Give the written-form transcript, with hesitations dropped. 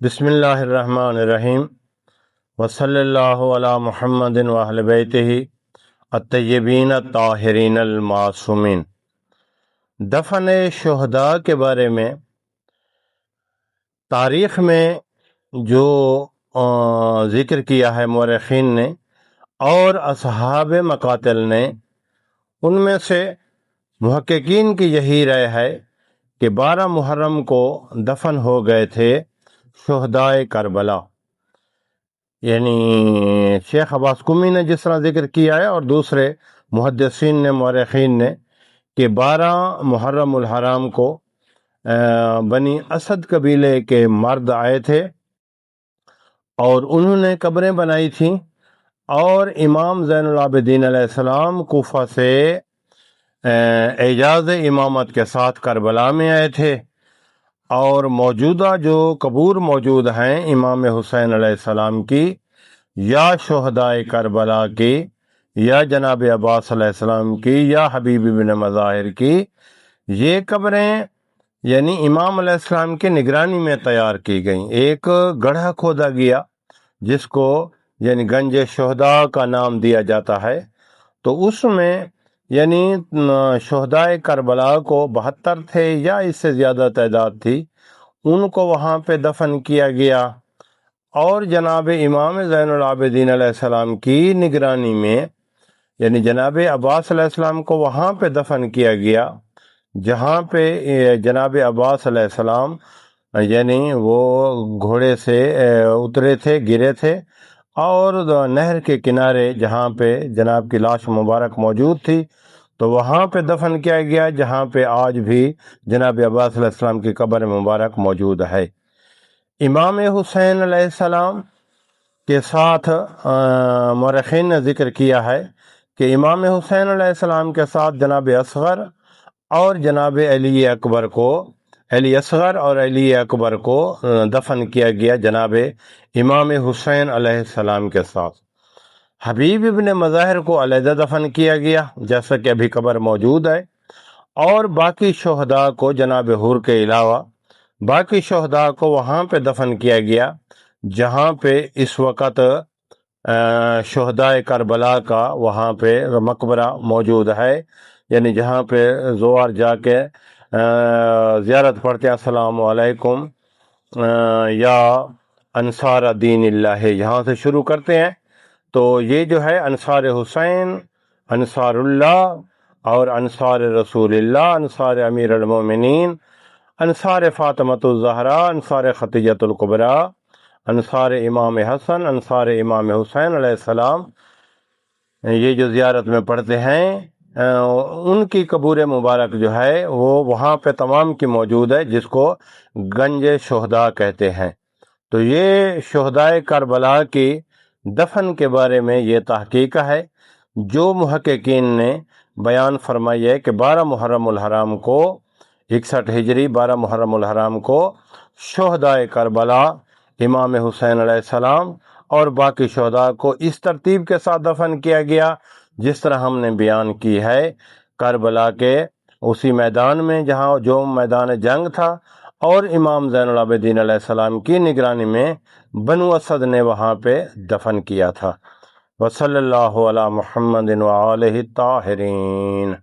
بسم اللہ الرحمن الرحیم وصلی اللہ علی محمد و اہل بیتہ الطیبین الطاہرین المعصومین۔ دفن شہداء کے بارے میں تاریخ میں جو ذکر کیا ہے مورخین نے اور اصحاب مقاتل نے، ان میں سے محققین کی یہی رائے ہے کہ 12 محرم کو دفن ہو گئے تھے شہداء کربلا۔ یعنی شیخ عباس قمی نے جس طرح ذکر کیا ہے اور دوسرے محدثین نے، مورخین نے، کہ 12 محرم الحرام کو بنی اسد قبیلے کے مرد آئے تھے اور انہوں نے قبریں بنائی تھیں، اور امام زین العابدین علیہ السلام کوفہ سے اعجاز امامت کے ساتھ کربلا میں آئے تھے، اور موجودہ جو قبور موجود ہیں امام حسین علیہ السلام کی، یا شہداء کربلا کی، یا جناب عباس علیہ السلام کی، یا حبیب بن مظاہر کی، یہ قبریں یعنی امام علیہ السلام کی نگرانی میں تیار کی گئیں۔ ایک گڑھا کھودا گیا جس کو یعنی گنج شہداء کا نام دیا جاتا ہے، تو اس میں یعنی شہداء کربلا کو 72 تھے یا اس سے زیادہ تعداد تھی، ان کو وہاں پہ دفن کیا گیا، اور جناب امام زین العابدین علیہ السلام کی نگرانی میں یعنی جناب عباس علیہ السلام کو وہاں پہ دفن کیا گیا جہاں پہ جناب عباس علیہ السلام یعنی وہ گھوڑے سے اترے تھے، گرے تھے، اور نہر کے کنارے جہاں پہ جناب کی لاش مبارک موجود تھی، تو وہاں پہ دفن کیا گیا جہاں پہ آج بھی جناب عباس علیہ السلام کی قبر مبارک موجود ہے۔ امام حسین علیہ السلام کے ساتھ مورخین نے ذکر کیا ہے کہ امام حسین علیہ السلام کے ساتھ جناب اصغر اور جناب علی اصغر اور علی اکبر کو دفن کیا گیا جناب امام حسین علیہ السلام کے ساتھ۔ حبیب ابن مظاہر کو علیحدہ دفن کیا گیا جیسا کہ ابھی قبر موجود ہے، اور باقی شہداء کو جناب حور کے علاوہ باقی شہداء کو وہاں پہ دفن کیا گیا جہاں پہ اس وقت شہداء کربلا کا وہاں پہ مقبرہ موجود ہے، یعنی جہاں پہ زوار جا کے زیارت پڑھتے ہیں، السلام علیکم یا انصار دین اللہ، یہاں سے شروع کرتے ہیں۔ تو یہ جو ہے انصار حسین، انصار اللہ، اور انصار رسول اللہ، انصار امیر المومنین، انصار فاطمۃ الزہرا، انصار خدیجۃ الکبریٰ، انصار امام حسن، انصار امام حسین علیہ السلام، یہ جو زیارت میں پڑھتے ہیں ان کی قبور مبارک جو ہے وہ وہاں پہ تمام کی موجود ہے، جس کو گنج شہداء کہتے ہیں۔ تو یہ شہداء کربلا کی دفن کے بارے میں یہ تحقیق ہے جو محققین نے بیان فرمائی ہے کہ 12 محرم الحرام کو 61 ہجری 12 محرم الحرام کو شہداء کربلا امام حسین علیہ السلام اور باقی شہداء کو اس ترتیب کے ساتھ دفن کیا گیا جس طرح ہم نے بیان کی ہے، کربلا کے اسی میدان میں جہاں جو میدان جنگ تھا، اور امام زین العابدین علیہ السلام کی نگرانی میں بنو اسد نے وہاں پہ دفن کیا تھا۔ وصلی اللہ علی محمد و آلہ الطاہرین۔